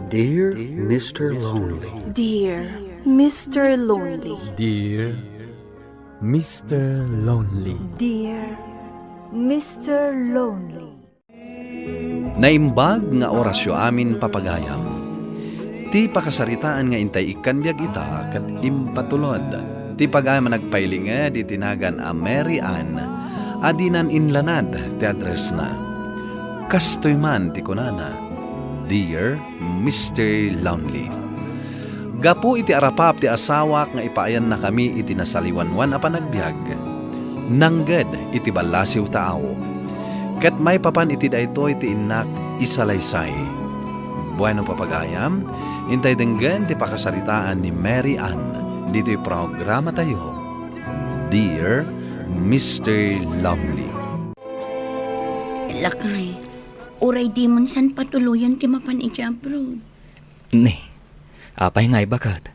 Dear Mr. Lonely. Dear Mr. Lonely. Dear Mr. Lonely. Dear Mr. Lonely. Naimbag nga orasyo amin papagayam. Ti pakasaritaan nga intay ikanbyag ita kat impatulod. Ti pagayam nagpailing nga di tinagan a Mary Ann adinan inlanad ti address na. Kastoy man ti kunana, Dear Mr. Lonely. Gapo iti arapap ti asawak nga ipaayan na kami iti nasaliwanwan a panagbiag. Nangged iti balasiw tao. Ket may papan iti dayto iti inak isalaysay. Bueno papagayam, intay denggen ti pakasaritaan ni Mary Ann dito'y programa tayo. Dear Mr. Lonely. Lakay, uray di mon san patuluyan ti mapan iti abroad. Ni, apay nga'y bakat.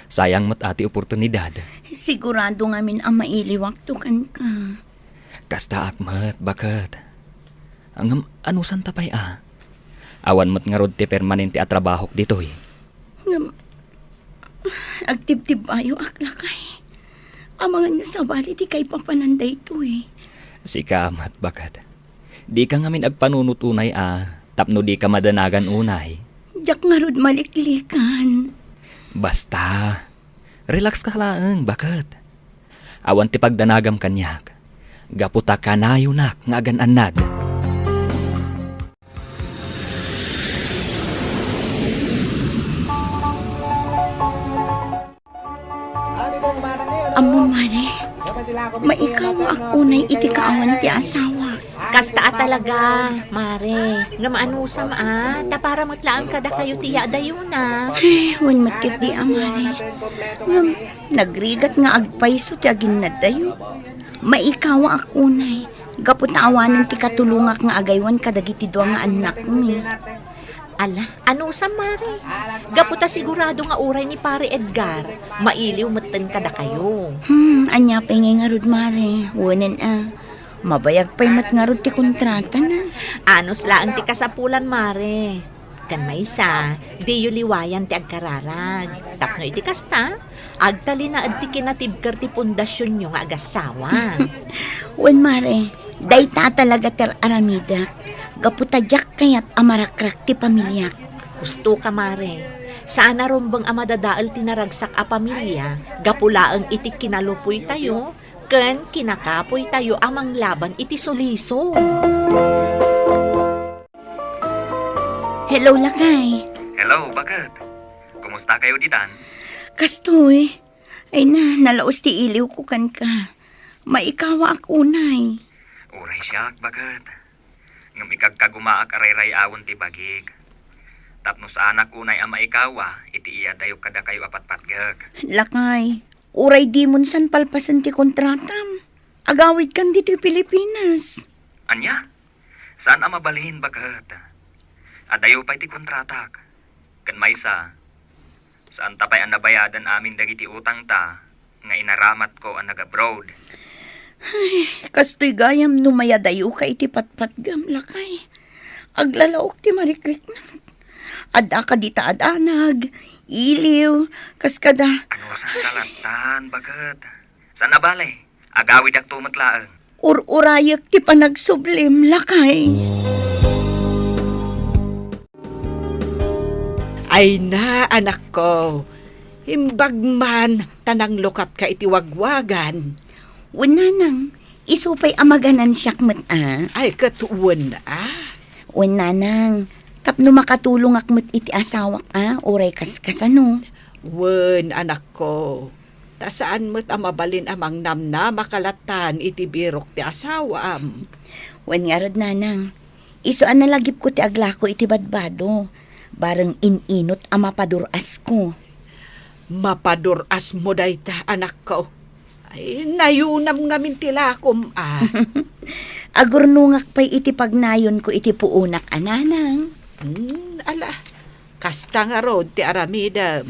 Sayang mat ati oportunidad. Sigurado ngamin ang mailiwak tukan ka. Kasta akmat bakat. Ang anusan tapay Awan mat nga rod ti permanente at trabahok dito'y. Agtib-tib ayo aklakay. Amangan nga sa bali di kay papananday to Sikamat bakat. Di ka ngamin agpanunutunay tapno di ka madanagan unay. Diyak nga rod maliklikan. Basta, relax ka lang, bakat. Awan ti pagdanagam kanyak. Gaputa ka na yunak nga agan-anad. Amo mare, maikaw ak unay iti kaawan ti asawa. Kasta talaga, mare. Nga maanusam tapara matlaan kada kayo tiya dayuna. Wan matkit di amare. Ngam, nagrigat nga agpayso ti agin na dayo. Maikaw ak unay. Gaputawanan ti katulungak nga agaywan kadagiti dua nga anak ni. Ala, anusam, mare. Gaputa sigurado nga uray ni pare Edgar. Mailiw matan kada kayo. Anya pa nga nga rod mare. Wanan mabayag pa'y mat nga rod ti kontrata na. Anos laan ti kasapulan, mare. Kan maysa, di yu liwayan ti agkararag. Tapno iti kasta, agtali na ad ti kinatibker ti pundasyon nyo nga agasawa. Wan mare, dayta talaga ter aramidak. Gaputadyak kayat amarakrak ti pamilya. Gusto ka, mare. Sana rombang amadadaal tinaragsak a pamilya, gapulaang iti kinalupoy tayo, ken kinakapoy tayo amang laban iti soliso. Hello, Lakay. Hello, bakit? Kumusta kayo ditan? Kastoy. Ay nalaos ti iliw ko kan ka. Maikawa ak unay. Uray siyak, bakit? Ngam ikagkagumaak aray-ray awon ti bagig. Tapno sa anak unay ang maikawa, iti iya dayo kada kayo apat-patgag. Lakay, uray di mon san palpasan ti kontratam. Agawid kan dito Pilipinas. Anya? Saan ang mabalihin, bakit? Adayo pa iti kontratak. Kan maysa, saan tapay ang nabayadan amin dagiti utang ta, nga inaramat ko ang nag-abroad. Kastoy gayam numayadayo ka iti patpatgam, Lakay. Aglalaok ti mariklik na. Ada ka di taadanag, iliw, kaskada. Ano sa kalatan, bakit? Saan nabalay? Agawid ak tumatlaan. Urayak ti panagsublim, Lakay. Ay na, anak ko. Himbag man, tanang lukat ka iti wagwagan. Una nang, isupay amaganan siyak mat Ay, katuwan na Una nang, tapno makatulong ak mat iti asawak oray kaskasano. Wen, anak ko. Ta saan mo't amabalin amang namna makalatan iti birok ti asawam. Wen nga rod nanang, isuan na lagip ko ti aglako iti badbado. Bareng ininot mapaduras ko. Mapaduras mo dayta, anak ko. Ay, nayunam nga mintilakom Agurnungak pa'y iti pagnayon ko iti puunak ananang. Ala, kasta nga rod ti aramidam.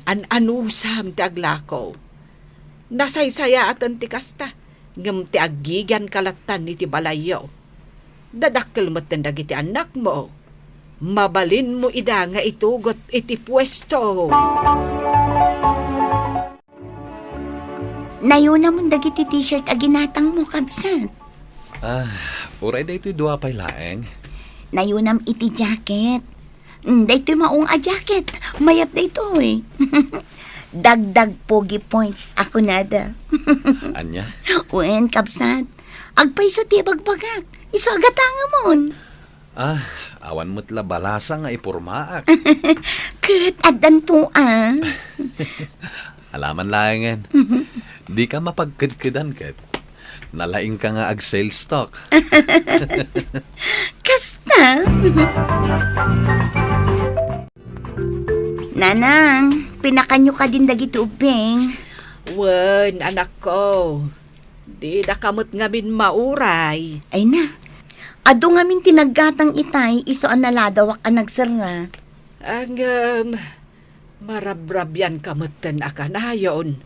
Anusam ti aglako. Nasaysaya atan ti kasta. Ngam ti agigyan kalatan iti balayo. Dadakkel mo't dagiti anak mo. Mabalin mo ida nga itugot iti pwesto. Nayo naman dagiti t-shirt a ginatang mo, kabsat. Uray da ito'y duwa pa'y laeng. Nayo nam iti jacket. Daytoy maong a jacket. Mayat dayto eh. Dagdag pogi points ako nada. Anya? Uen, kabsat. Agpaiso ti bagbagak. Iso agatanga mon. Awan mo't la balasa nga ipurmaak. Kat adan to Alaman laengen. Di ka mapagkadkadan kat. Nalaing ka nga ag-sales stock. Kasta. Nanang, pinakanyo ka din dagiti ubing. Wen, anak ko. Di na kamot ngamin mauray. Ay na. Ado ngamin tinaggatang itay, iso ang naladawak ang nagsara. Ang marabrabyan kamutan a kanayon.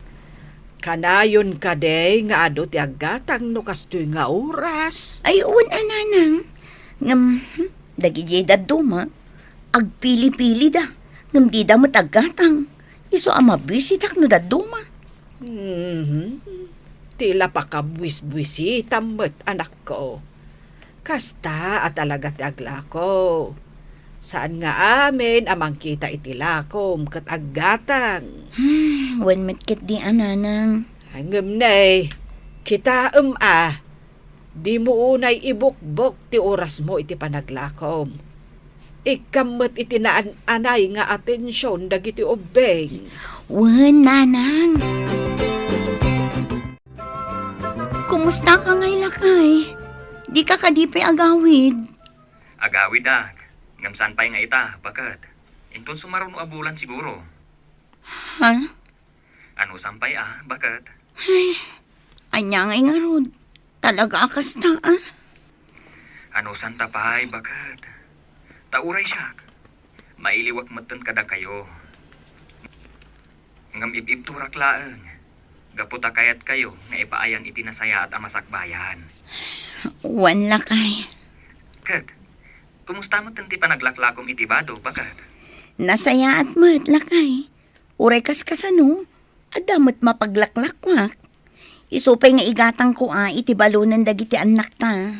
Kanayon ka day nga ado ti aggatang no kastoy nga oras. Ay, uwan ananang. Dagiti daduma. Agpili-pili da. Ngam di da mo taggatang. Iso ang mabisitak no daduma. Tila pa ka buwis-buwisi tamot anak ko. Kasta at talaga ti aglako. Saan nga amin amang kita itilakom kat aggatang. Wan matkit di ananang. Hangam nay, kita di mo unay ibukbok ti oras mo iti panaglakom. Ikamot iti naan-anay nga atensyon dagiti ubeng. Wan, nanang. Kumusta ka ngay lakay? Di ka kadipay agawid. Agawid ngam saan pa'y nga ita, bakat. Inton sumaron o abulan siguro. Ha? Ano sampay bakat? Anya ngay nga rod. Talaga akas ta Ano santa pa'y, bakat? Tauray siya. Mailiwak matan kada kayo. Ngam ibturak laeng. Gaputa kayat kayo nga ipaayan iti nasaya at amasakbayan. Wan lakay. Kat, kumusta mo tanti panaglaklakom iti bado, bakat? Nasaya at mat lakay. Uray kasano. Adamot mapaglaklakwak. Isupay nga igatang ko iti balunan dagiti anak ta.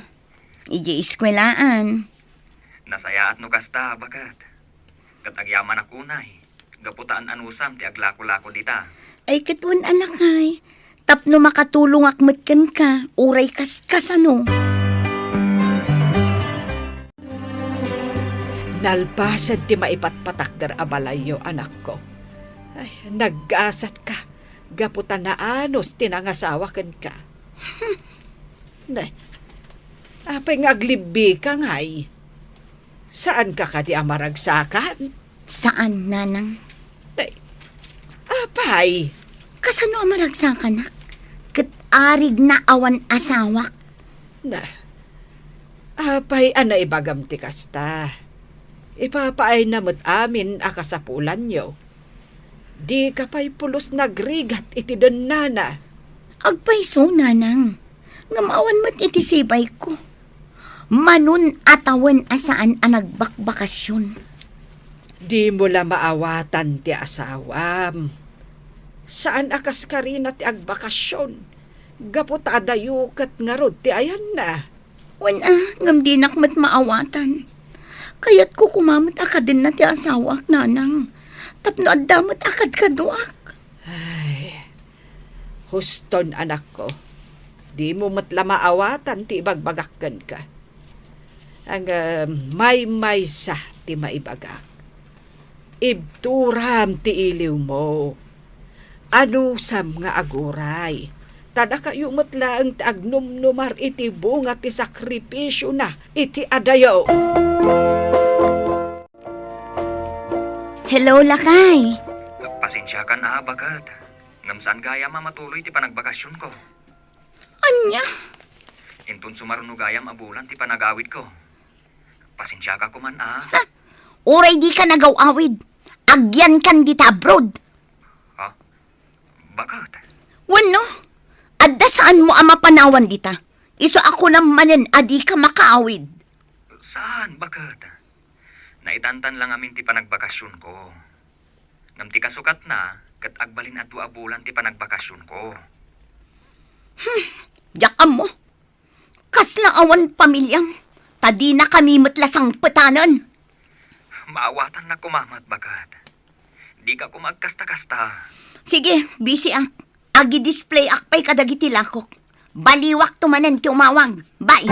Iji iskwelaan. Nasaya at no kasta, bakat? Katagyaman akunay. Gaputaan anusam ti aglako-lako dita. Ay katwan alakay. Tapno makatulong akmatkan ka. Uray kasano. Nalpasan ti maipatpatakder abalayo anak ko. Ay, nag-asat ka. Gaputan na anos tinangasawakan ka. Nay, apay nga aglibi ka ngay. Saan ka di amaragsakan? Saan, nanang? Nay, apay? Kasano amaragsakan nak? Kat-arig na awan asawak. Na, apay ana ibagam ti kasta. Ipapaay namot amin akasapulan nyo. Di ka pa'y pulos nagrigat iti nana. Agpaiso, nanang. Ngamawan mo't iti sibay ko. Manun atawan asaan ang nagbakbakasyon. Di mo la maawatan ti asawam. Saan akas ka rin at agbakasyon? Gapot adayukat nga rod ti ayan na. Wana, ngam dinak mat maawatan. Kaya't ko kumamot akad din na ti asawak, nanang. Tapno adamot akad kaduak. Ay, huston anak ko. Di mo matla maawatan ti ibagbagakkan ka. Ang may sa ti maibagak. Ibturam ti iliw mo. Ano sam nga aguray. Tada kayo matla ang tagnumnumar iti bunga ti sakripisyo na iti adayo. Hello, lakay. Pasensya ka na, bakat. Ngam saan gaya mamatuloy ti panagbakasyon ko. Anya? Inton sumaruno gayam abulan ti panagawid ko. Pasensya ka kuman Uray di ka nagawawid. Agyan kan dita abroad. Ha? Bakat? Wano? Adda saan mo ang mapanawan dita? Iso ako namanan adi ka makaawid. Saan, bakat? Naitantan lang amin ti panagbakasyon ko. Ngam ti kasukat na, kat agbalin at abulan ti panagbakasyon ko. Yakam mo. Kasla awan pamilyang. Tadi na kami matlasang petanan. Maawatan na kumamat bagat. Di ka kumagkasta-kasta. Sige, busy ang. Agi display akpay kadagiti lakok. Baliwak tumanen ti umawag. Bye!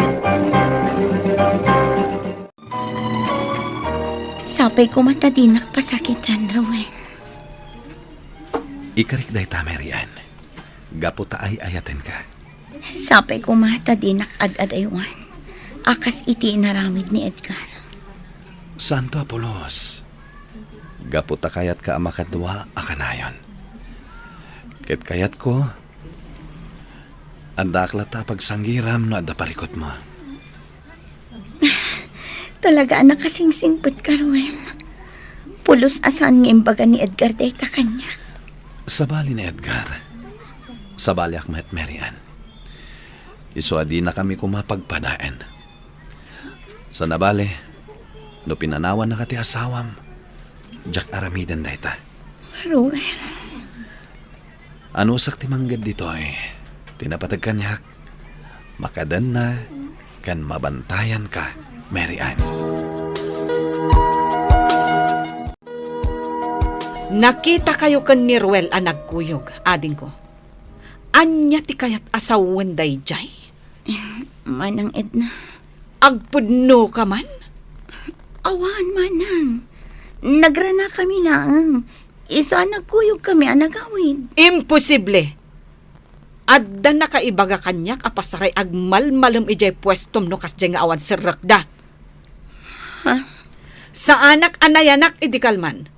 Sapay ko matadinak pasakitan, Rowen. Ikarik day ta, Mary Ann. Gapo ta ay ayaten ka. Sapay ko matadinak ad-adaywan. Akas iti inaramid ni Edgar. Santo Apolos. Gapo ta kayat ka amakadwa akanayon. Ket kayat ko, andakla ta pagsanggiram no adda parikot mo. Talaga anak kasingsingpot ka, Rowen. Pulos asan ng imbaga ni Edgar day ta kanya. Sabali ni Edgar. Sabali akmet Mary Ann. Isuadi na kami kumapagpadaan. Sa nabali, no pinanawan na kati asawam, Jack aramidan day ta. Rowen. Ano sakti manggad dito eh. Tinapatag kanyak. Makadan na kan mabantayan ka, Mary Ann. Nakita kayo kan ni Ruel ang nagkuyog, ading ko. Anya ti kayat asawan day jay? Manang Edna. Agpudno ka man? Awan, manang. Nagrana kami lang. Isa nagkuyog kami ang nagawid. Imposible. Adda na kaibaga kanyak apasaray agmalmalam ijay pwestom no kasjay nga awan sirakda. Ha? Sa anak anayanak idikalman.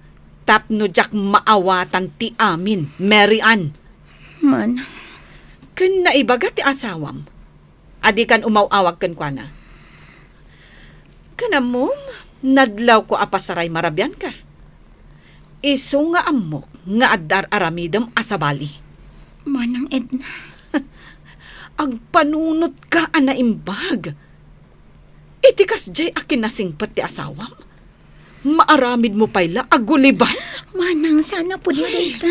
Tapno jak maawatan ti amin, Mary Ann. Man. Kun naibaga ti asawam. Adi kan umawawag kan kwa na. Kanamom, nadlaw ko apasaray marabyan ka. Iso nga amok nga addar aramidam asabali. Manang Edna. Agpanunot ka ana imbag. Itikas jay akin nasingpat ti asawam. Maaramid mo payla aguliban. Manang sana po dito.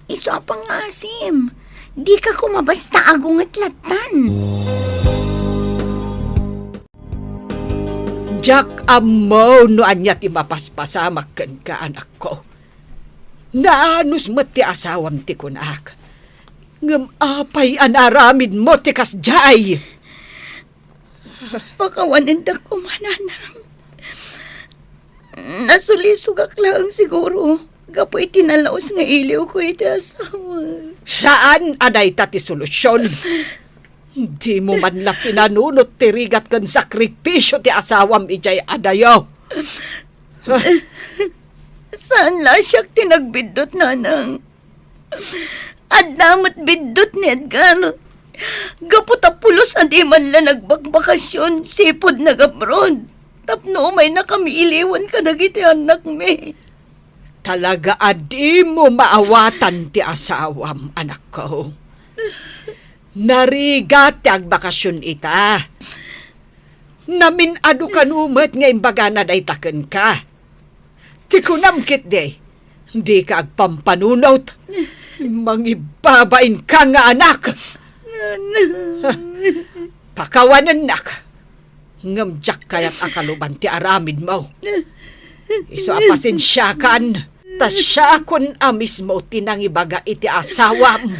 Iso apang asim. Di ka kumabasta agong atlatan. Jack amaw no anya ti mapaspasamak ken ka anak ko. Naanos mo ti asawam ti kunak. Ngam apay anaramid mo ti kasjay. Pakawanin da ko mananang. Nasulisugak lang siguro. Gapoy tinalaos nga iliw ko iti asawa. Saan aday ta ti solusyon? Di mo man lang pinanunot ti rigat kan sakripisyo ti asawam ijay adayaw. Saan la siyak tinagbidot, nanang? At damat bidot ni Edgar. Gaputa pulos adi man la nagbagbakasyon, sipod nag-abroad. Tapno may nakamiiliwan ka nagiti anak me. Talaga adi mo maawatan ti asawam, anak ko. Narigat ti agbakasyon ita. Namin adu kanumet nga imbaga na day taken ka. Ti kunamkit day, di ka agpampanunot. Mangibabain ka nga anak. Pakawanan nak. Ngamjak kayat akaluban ti aramid mo. Iso apasensyakan. Tas siya kun mismo tinangibaga iti asawam.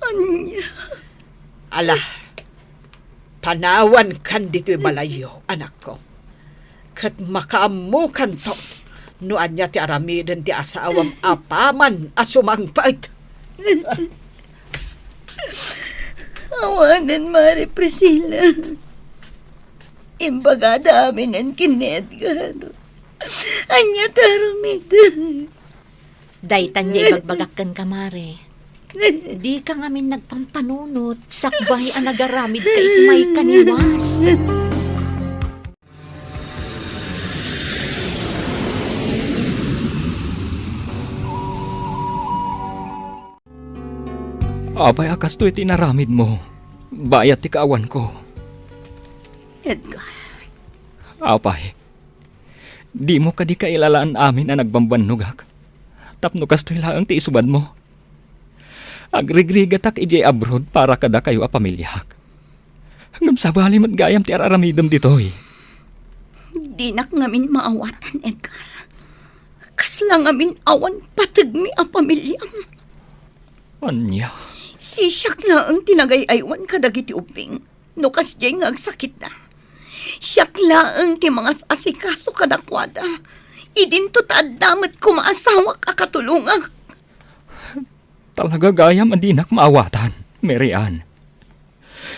Anya. Ala, panawan kan dito'y balayo, anak ko. Kat makaamukan to, no anya ti aramiden ti asawam apaman asumangpait. Awanan, Mari Priscilla. Imbaga dami ng kinedgar. Anya tarumid. Daytan jay bagbagakkan ka, Mare. Di ka ngamin nagpampanunot. Sakbay ang nagaramid ka may kaniwas. Abay akas to'y tinaramid mo. Bayat ti kaawan ko. Edgar. Apay, Di mo kadi kailalaan amin na nagbambanugak. Tapno kastoy laang ti isubad mo. Agrigrigatak ije abroad para kada kayo a pamilyahak. Ngam sabali mat gayam ti araramidam ditoy. Di nak ngamin maawatan, Edgar. Kasla ngamin awan patag mi ang pamilyang. Anya, Si siyak laang tinagay-aywan kadagiti uping. No kasjay nga agsakit na. Siyak laang ti mga asikaso kadakwada. Idinto taadamat kumaasawak akatulungak. talaga gayam adinak maawatan, Mary Ann.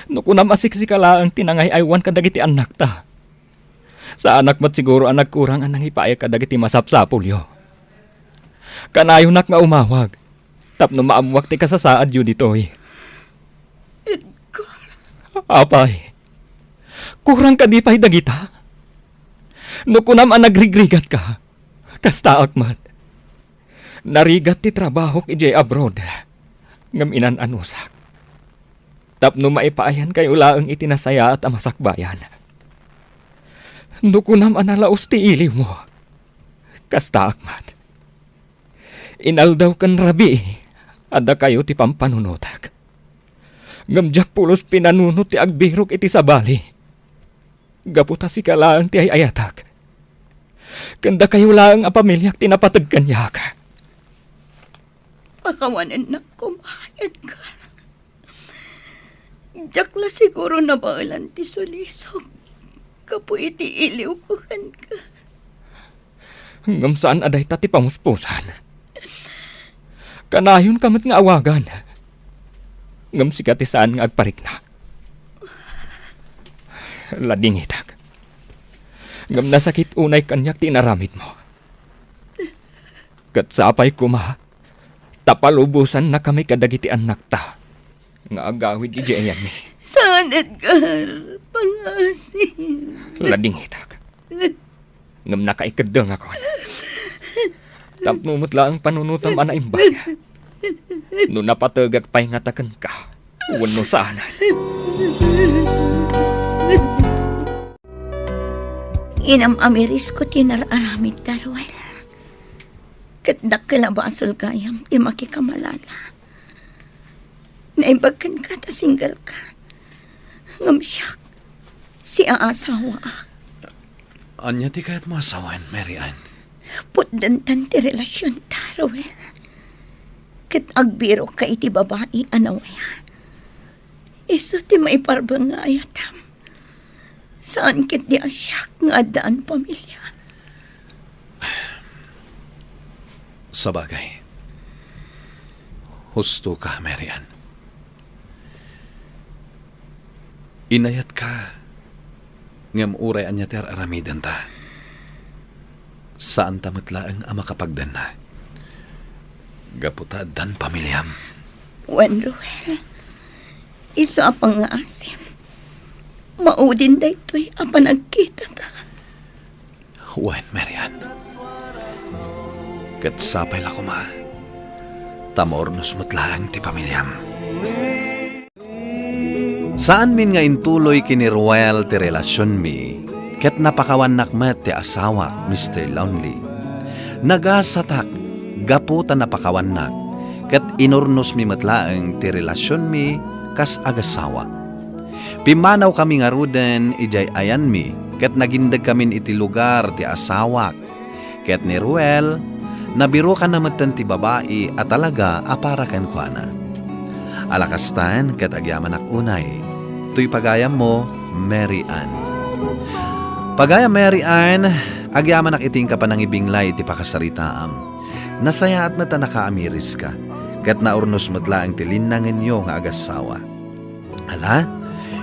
No kunam asiksika laang tinangay aywan kadagiti anak ta. Sa anak mat siguro anak kurang anang ipaya kadagiti masapsapulyo. Kanayo nak nga umawag. Tapno maamuwak ti kasasaad yun ditoy. Edgar. Apay, kurang ka di pa'y dagita. No kunam ang nagrigrigat ka, kasta akmat. Narigat ti trabaho ijay abroad, ngam inan anusak. Tapno maipaayan kayo laang itinasaya at amasakbayan. No kunam analaos ti iliw mo, kasta akmat. Inaldaw kan rabi, ada kayo ti pampanunutak. Ngamjak pulos pinanunot ti agbirok iti sabali. Gaputa si kalaang ti ay ayatak. Kanda kayo laang a pamilyak tinapatag kanyak. Pakawanan na ko, Edgar. Jakla siguro na baalan ti sulisok. Kapo iti iliw ko kan ka. Ngam saan aday ta ti pamuspusan. Kanayon kamat nga awagan. Ngam sikat ti saan nga agparik na. Lading itak. Ngam nasakit unay kanyak tinaramid mo. Kat sapay kuma, tapalubusan na kami kadagiti anak ta. Nga agawid ijayan mi. Saan, Edgar? Pangasin. Lading itak. Ngam nakaikadang ako. Tapnumot lang panunutam ana imbag. No napatagag pa'y ngatakan ka. Wano sana. Inam amiris ko tinararamid darwel. Katdak kalabasol gayam ti makikamalala. Naibagkan ka ta single ka. Ngam siyak. Si aasawa ak. Anya ti kaya't mo asawan, Mary Ann. Putdantan ti relasyon darwel. Kat agbiro ka iti babae anawayan. Iso ti maiparbang nga ayatam. Saan kit di asyak nga adaan pamilya? Sa bagay. Husto ka, Mary Ann. Inayat ka. Ngam uray anya ter aramidan ta. Saan tamatlaang ang makapagdan na? Gaputa dan pamilyam. Wan Ruel, iso apang nga asim. Maudin da ito'y apa nagkita ta. Wan, Mary Ann. Kat sapay la kuma. Tamornos matlaang ti pamilyam. Saan min nga intuloy kini Ruel ti relasyon mi, ket napakawan nakmet ti asawa, Mr. Lonely. Nagasatak, gaputa napakawan nak, ket inurnos mi matlaang ti relasyon mi kas agasawa. Pimanaw kami nga ruden ijay ayan mi, ket nagindag kamin iti lugar ti asawak. Ket ni Ruel, nabiro ka namatan ti babae at talaga aparakan kwa na. Alakastan ket agyaman ak unay. Tuy pagayam mo, Mary Ann. Pagayam Mary Ann, agyaman ak iting ka pa nang ibinglay ti pakasaritaam. Nasaya at mata nakaamiris ka, ket naurnos matla ang tilinangan nyo nga agasawa. Hala,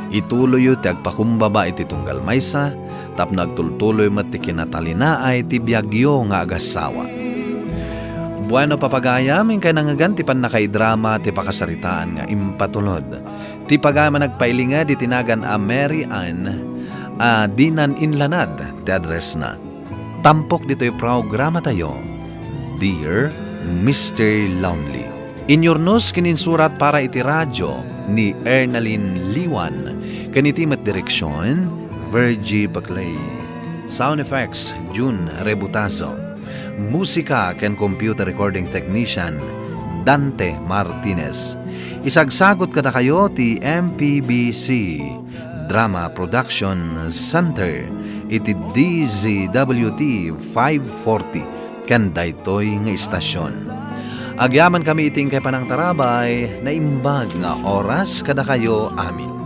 ituloy yu ti agpakumbaba iti tunggal maysa, tap nagtultuloy mat ti kinatalinaay ti biyagyo nga agasawa. Bueno papagayam, kay nangagan ti pan nakaidrama ti pakasaritaan nga impatulod. Ti pagayam nagpailinga di tinagan a Mary Ann, dinan inlanad ti address na. Tampok dito yung programa tayo, Dear Mr. Lonely. Inyornos kininsurat para iti radyo ni Ernalyn Liwan, kaniti mat direksyon, Virgie Baclay. Sound effects, June Rebutazo. Musika ken computer recording technician, Dante Martinez. Isagsagot kada kayo ti MPBC Drama Production Center iti DZWT 540 ken daytoy nga istasyon. Agyaman kami iting kay panang tarabay na imbag nga oras kada kayo amin.